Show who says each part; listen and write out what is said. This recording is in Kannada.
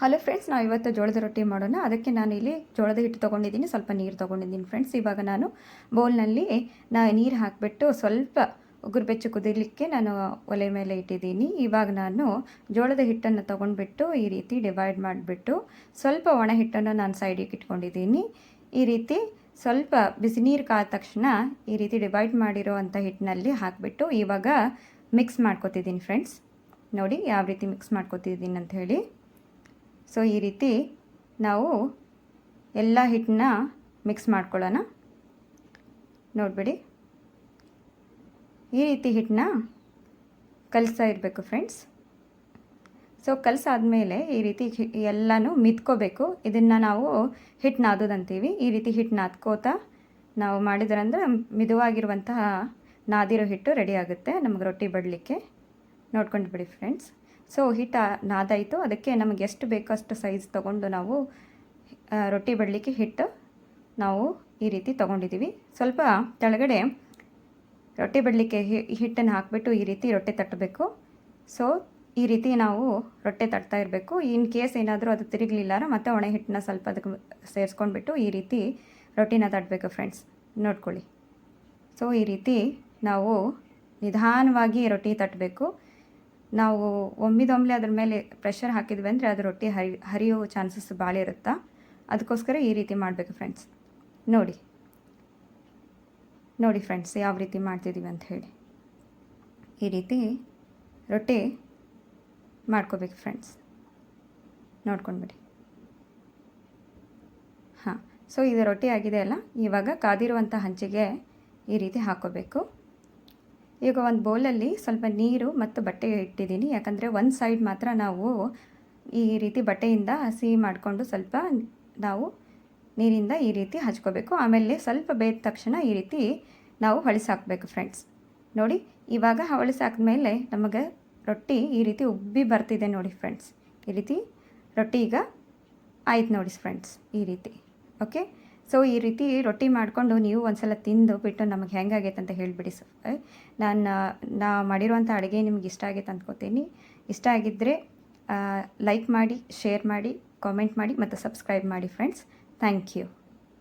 Speaker 1: ಹಲೋ ಫ್ರೆಂಡ್ಸ್, ನಾವು ಇವತ್ತು ಜೋಳದ ರೊಟ್ಟಿ ಮಾಡೋಣ. ಅದಕ್ಕೆ ನಾನು ಇಲ್ಲಿ ಜೋಳದ ಹಿಟ್ಟು ತೊಗೊಂಡಿದ್ದೀನಿ, ಸ್ವಲ್ಪ ನೀರು ತೊಗೊಂಡಿದ್ದೀನಿ ಫ್ರೆಂಡ್ಸ್. ಇವಾಗ ನಾನು ಬೌಲ್ನಲ್ಲಿ ನೀರು ಹಾಕಿಬಿಟ್ಟು ಸ್ವಲ್ಪ ಉಗುರು ಬೆಚ್ಚು ಕುದಿಲಿಕ್ಕೆ ನಾನು ಒಲೆ ಮೇಲೆ ಇಟ್ಟಿದ್ದೀನಿ. ಇವಾಗ ನಾನು ಜೋಳದ ಹಿಟ್ಟನ್ನು ತೊಗೊಂಡ್ಬಿಟ್ಟು ಈ ರೀತಿ ಡಿವೈಡ್ ಮಾಡಿಬಿಟ್ಟು ಸ್ವಲ್ಪ ಒಣ ಹಿಟ್ಟನ್ನು ನಾನು ಸೈಡಿಗೆ ಇಟ್ಕೊಂಡಿದ್ದೀನಿ. ಈ ರೀತಿ ಸ್ವಲ್ಪ ಬಿಸಿ ನೀರು ಕಾದ ತಕ್ಷಣ ಈ ರೀತಿ ಡಿವೈಡ್ ಮಾಡಿರೋ ಅಂಥ ಹಿಟ್ಟಿನಲ್ಲಿ ಹಾಕಿಬಿಟ್ಟು ಇವಾಗ ಮಿಕ್ಸ್ ಮಾಡ್ಕೊತಿದ್ದೀನಿ ಫ್ರೆಂಡ್ಸ್. ನೋಡಿ ಯಾವ ರೀತಿ ಮಿಕ್ಸ್ ಮಾಡ್ಕೊತಿದ್ದೀನಿ ಅಂತ ಹೇಳಿ. ಸೊ ಈ ರೀತಿ ನಾವು ಎಲ್ಲ ಹಿಟ್ಟನ್ನ ಮಿಕ್ಸ್ ಮಾಡ್ಕೊಳ್ಳೋಣ. ನೋಡಿಬಿಡಿ, ಈ ರೀತಿ ಹಿಟ್ಟನ್ನ ಕಲಿಸ್ತಾ ಇರಬೇಕು ಫ್ರೆಂಡ್ಸ್. ಸೊ ಕಲಸಾದ್ಮೇಲೆ ಈ ರೀತಿ ಎಲ್ಲನೂ ಮಿದ್ಕೋಬೇಕು. ಇದನ್ನು ನಾವು ಹಿಟ್ಟು ನಾದೋದಂತೀವಿ. ಈ ರೀತಿ ಹಿಟ್ಟು ನಾದ್ಕೋತಾ ನಾವು ಮಾಡಿದ್ರಂದ್ರೆ ಮಿದುವಾಗಿರುವಂತಹ ನಾದಿರೋ ಹಿಟ್ಟು ರೆಡಿ ಆಗುತ್ತೆ ನಮಗೆ ರೊಟ್ಟಿ ಬಡಲಿಕ್ಕೆ. ನೋಡ್ಕೊಂಡು ಬಿಡಿ ಫ್ರೆಂಡ್ಸ್. ಸೊ ಹಿಟ್ಟು ನಾದಾಯಿತು. ಅದಕ್ಕೆ ನಮಗೆ ಎಷ್ಟು ಬೇಕೋ ಅಷ್ಟು ಸೈಜ್ ತೊಗೊಂಡು ನಾವು ರೊಟ್ಟಿ ಬಡಲಿಕ್ಕೆ ಹಿಟ್ಟು ನಾವು ಈ ರೀತಿ ತೊಗೊಂಡಿದ್ದೀವಿ. ಸ್ವಲ್ಪ ಕೆಳಗಡೆ ರೊಟ್ಟಿ ಬಡಲಿಕ್ಕೆ ಹಿಟ್ಟನ್ನು ಹಾಕಿಬಿಟ್ಟು ಈ ರೀತಿ ರೊಟ್ಟಿ ತಟ್ಟಬೇಕು. ಸೊ ಈ ರೀತಿ ನಾವು ರೊಟ್ಟಿ ತಟ್ತಾ ಇರಬೇಕು. ಇನ್ ಕೇಸ್ ಏನಾದರೂ ಅದು ತಿರುಗಲಿಲ್ಲಾರ ಮತ್ತು ಒಣ ಹಿಟ್ಟನ್ನ ಸ್ವಲ್ಪ ಅದಕ್ಕೆ ಸೇರಿಸ್ಕೊಂಡ್ಬಿಟ್ಟು ಈ ರೀತಿ ರೊಟ್ಟಿನ ತಟ್ಟಬೇಕು ಫ್ರೆಂಡ್ಸ್. ನೋಡ್ಕೊಳ್ಳಿ. ಸೊ ಈ ರೀತಿ ನಾವು ನಿಧಾನವಾಗಿ ರೊಟ್ಟಿ ತಟ್ಟಬೇಕು. ನಾವು ಒಮ್ಮಿದೊಮ್ಮೆ ಅದ್ರ ಮೇಲೆ ಪ್ರೆಷರ್ ಹಾಕಿದ್ವಿ ಅಂದರೆ ಅದು ರೊಟ್ಟಿ ಹರಿಯೋ ಚಾನ್ಸಸ್ ಭಾಳ ಇರುತ್ತಾ. ಅದಕ್ಕೋಸ್ಕರ ಈ ರೀತಿ ಮಾಡಬೇಕು ಫ್ರೆಂಡ್ಸ್. ನೋಡಿ ಫ್ರೆಂಡ್ಸ್ ಯಾವ ರೀತಿ ಮಾಡ್ತಿದ್ದೀವಿ ಅಂತ ಹೇಳಿ. ಈ ರೀತಿ ರೊಟ್ಟಿ ಮಾಡ್ಕೋಬೇಕು ಫ್ರೆಂಡ್ಸ್. ನೋಡ್ಕೊಂಡ್ಬಿಡಿ. ಹಾಂ, ಸೊ ಇದು ರೊಟ್ಟಿ ಆಗಿದೆ ಅಲ್ಲ. ಇವಾಗ ಕಾದಿರುವಂಥ ಹಂಚಿಗೆ ಈ ರೀತಿ ಹಾಕ್ಕೋಬೇಕು. ಈಗ ಒಂದು ಬೌಲಲ್ಲಿ ಸ್ವಲ್ಪ ನೀರು ಮತ್ತು ಬಟ್ಟೆ ಇಟ್ಟಿದ್ದೀನಿ. ಯಾಕಂದರೆ ಒಂದು ಸೈಡ್ ಮಾತ್ರ ನಾವು ಈ ರೀತಿ ಬಟ್ಟೆಯಿಂದ ಹಸಿ ಮಾಡಿಕೊಂಡು ಸ್ವಲ್ಪ ನಾವು ನೀರಿಂದ ಈ ರೀತಿ ಹಚ್ಕೋಬೇಕು. ಆಮೇಲೆ ಸ್ವಲ್ಪ ಬೇಯ್ದ ತಕ್ಷಣ ಈ ರೀತಿ ನಾವು ಹೊಳಿಸಾಕಬೇಕು ಫ್ರೆಂಡ್ಸ್. ನೋಡಿ, ಇವಾಗ ಹೊಳಿಸಾಕಿದ್ಮೇಲೆ ನಮಗೆ ರೊಟ್ಟಿ ಈ ರೀತಿ ಉಬ್ಬಿ ಬರ್ತಿದೆ ನೋಡಿ ಫ್ರೆಂಡ್ಸ್. ಈ ರೀತಿ ರೊಟ್ಟಿ ಈಗ ಆಯ್ತು ನೋಡಿ ಫ್ರೆಂಡ್ಸ್. ಈ ರೀತಿ ಓಕೆ. ಸೊ ಈ ರೀತಿ ರೊಟ್ಟಿ ಮಾಡಿಕೊಂಡು ನೀವು ಒಂದು ಸಲ ತಿಂದು ಬಿಟ್ಟು ನಮಗೆ ಹೆಂಗಾಗೈತೆ ಅಂತ ಹೇಳಿಬಿಡಿ ಸರ್. ನಾ ಮಾಡಿರುವಂಥ ಅಡುಗೆ ನಿಮ್ಗೆ ಇಷ್ಟ ಆಗೈತೆ ಅಂದ್ಕೋತೀನಿ. ಇಷ್ಟ ಆಗಿದ್ದರೆ ಲೈಕ್ ಮಾಡಿ, ಶೇರ್ ಮಾಡಿ, ಕಾಮೆಂಟ್ ಮಾಡಿ ಮತ್ತು ಸಬ್ಸ್ಕ್ರೈಬ್ ಮಾಡಿ ಫ್ರೆಂಡ್ಸ್. Thank you.